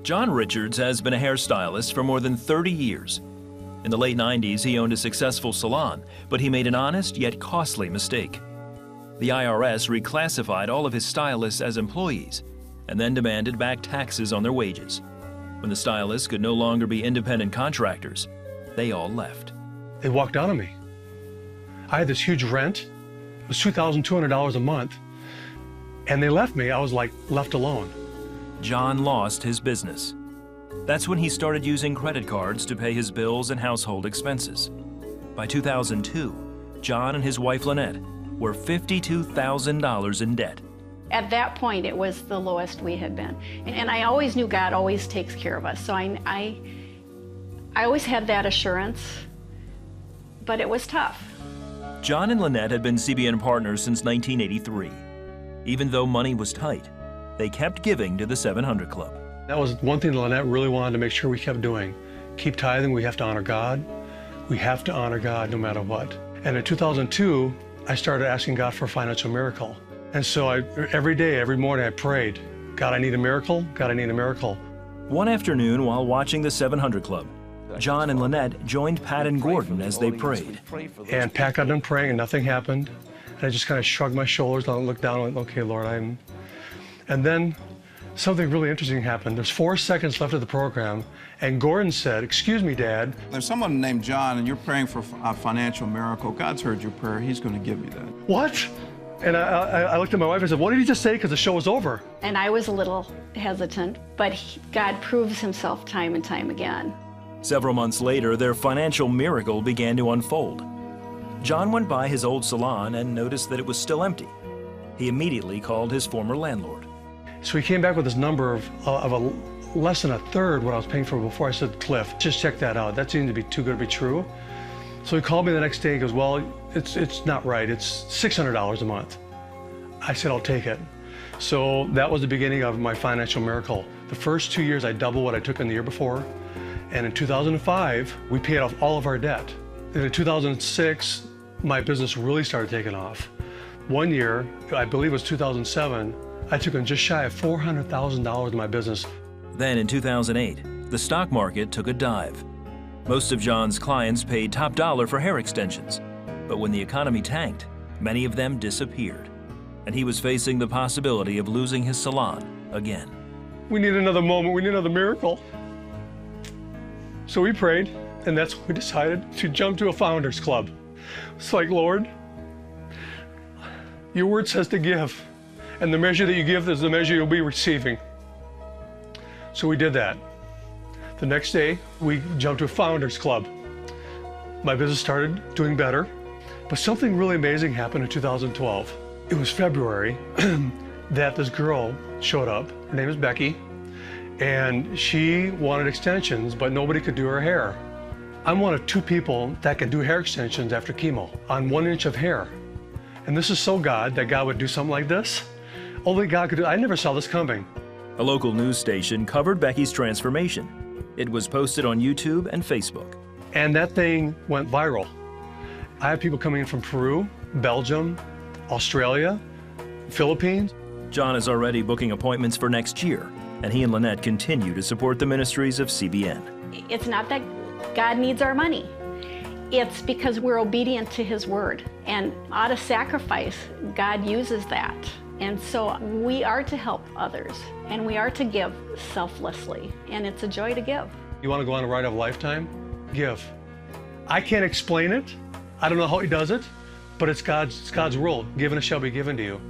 John Richards has been a hairstylist for more than 30 years. In the late 90s, he owned a successful salon, but he made an honest yet costly mistake. The IRS reclassified all of his stylists as employees and then demanded back taxes on their wages. When the stylists could no longer be independent contractors, they all left. They walked out on me. I had this huge rent. It was $2,200 a month. And they left me. I was like left alone. John lost his business. That's when he started using credit cards to pay his bills and household expenses. By 2002, John and his wife Lanette were $52,000 in debt. At that point, it was the lowest we had been. And I always knew God always takes care of us. So I always had that assurance, but it was tough. Jon and Lanette had been CBN partners since 1983. Even though money was tight, they kept giving to the 700 Club. That was one thing that Lanette really wanted to make sure we kept doing. Keep tithing, we have to honor God. We have to honor God no matter what. And in 2002, I started asking God for a financial miracle. And so every day, every morning I prayed, God, I need a miracle. God, I need a miracle. One afternoon while watching the 700 Club, Jon and Lanette joined Pat and Gordon as they prayed. And Pat got done praying and nothing happened. And I just kind of shrugged my shoulders and looked down and went, okay, Lord, And then something really interesting happened. There's 4 seconds left of the program, and Gordon said, excuse me, Dad. There's someone named Jon, and you're praying for a financial miracle. God's heard your prayer. He's going to give you that. What? And I looked at my wife and said, what did he just say? Because the show was over. And I was a little hesitant, but God proves himself time and time again. Several months later, their financial miracle began to unfold. Jon went by his old salon and noticed that it was still empty. He immediately called his former landlord. So he came back with this number of less than a third what I was paying for before. I said, Cliff, just check that out. That seemed to be too good to be true. So he called me the next day and goes, well, it's not right. It's $600 a month. I said, I'll take it. So that was the beginning of my financial miracle. The first 2 years, I doubled what I took in the year before. And in 2005, we paid off all of our debt. And in 2006, my business really started taking off. One year, I believe it was 2007, I took in just shy of $400,000 in my business. Then in 2008, the stock market took a dive. Most of Jon's clients paid top dollar for hair extensions. But when the economy tanked, many of them disappeared. And he was facing the possibility of losing his salon again. We need another moment. We need another miracle. So we prayed, and that's when we decided to jump to a Founders Club. It's like, Lord, your word says to give, and the measure that you give is the measure you'll be receiving. So we did that. The next day, we jumped to a Founders Club. My business started doing better, but something really amazing happened in 2012. It was February that this girl showed up. Her name is Becky, and she wanted extensions, but nobody could do her hair. I'm one of 2 people that can do hair extensions after chemo on 1 inch of hair. And this is so God that God would do something like this. Only God could do it. I never saw this coming. A local news station covered Becky's transformation. It was posted on YouTube and Facebook. And that thing went viral. I have people coming in from Peru, Belgium, Australia, Philippines. Jon is already booking appointments for next year, and he and Lanette continue to support the ministries of CBN. It's not that God needs our money. It's because we're obedient to his word. And out of sacrifice, God uses that. And so we are to help others, and we are to give selflessly, and it's a joy to give. You want to go on a ride of a lifetime? Give. I can't explain it. I don't know how he does it, but it's God's rule. Given it shall be given to you.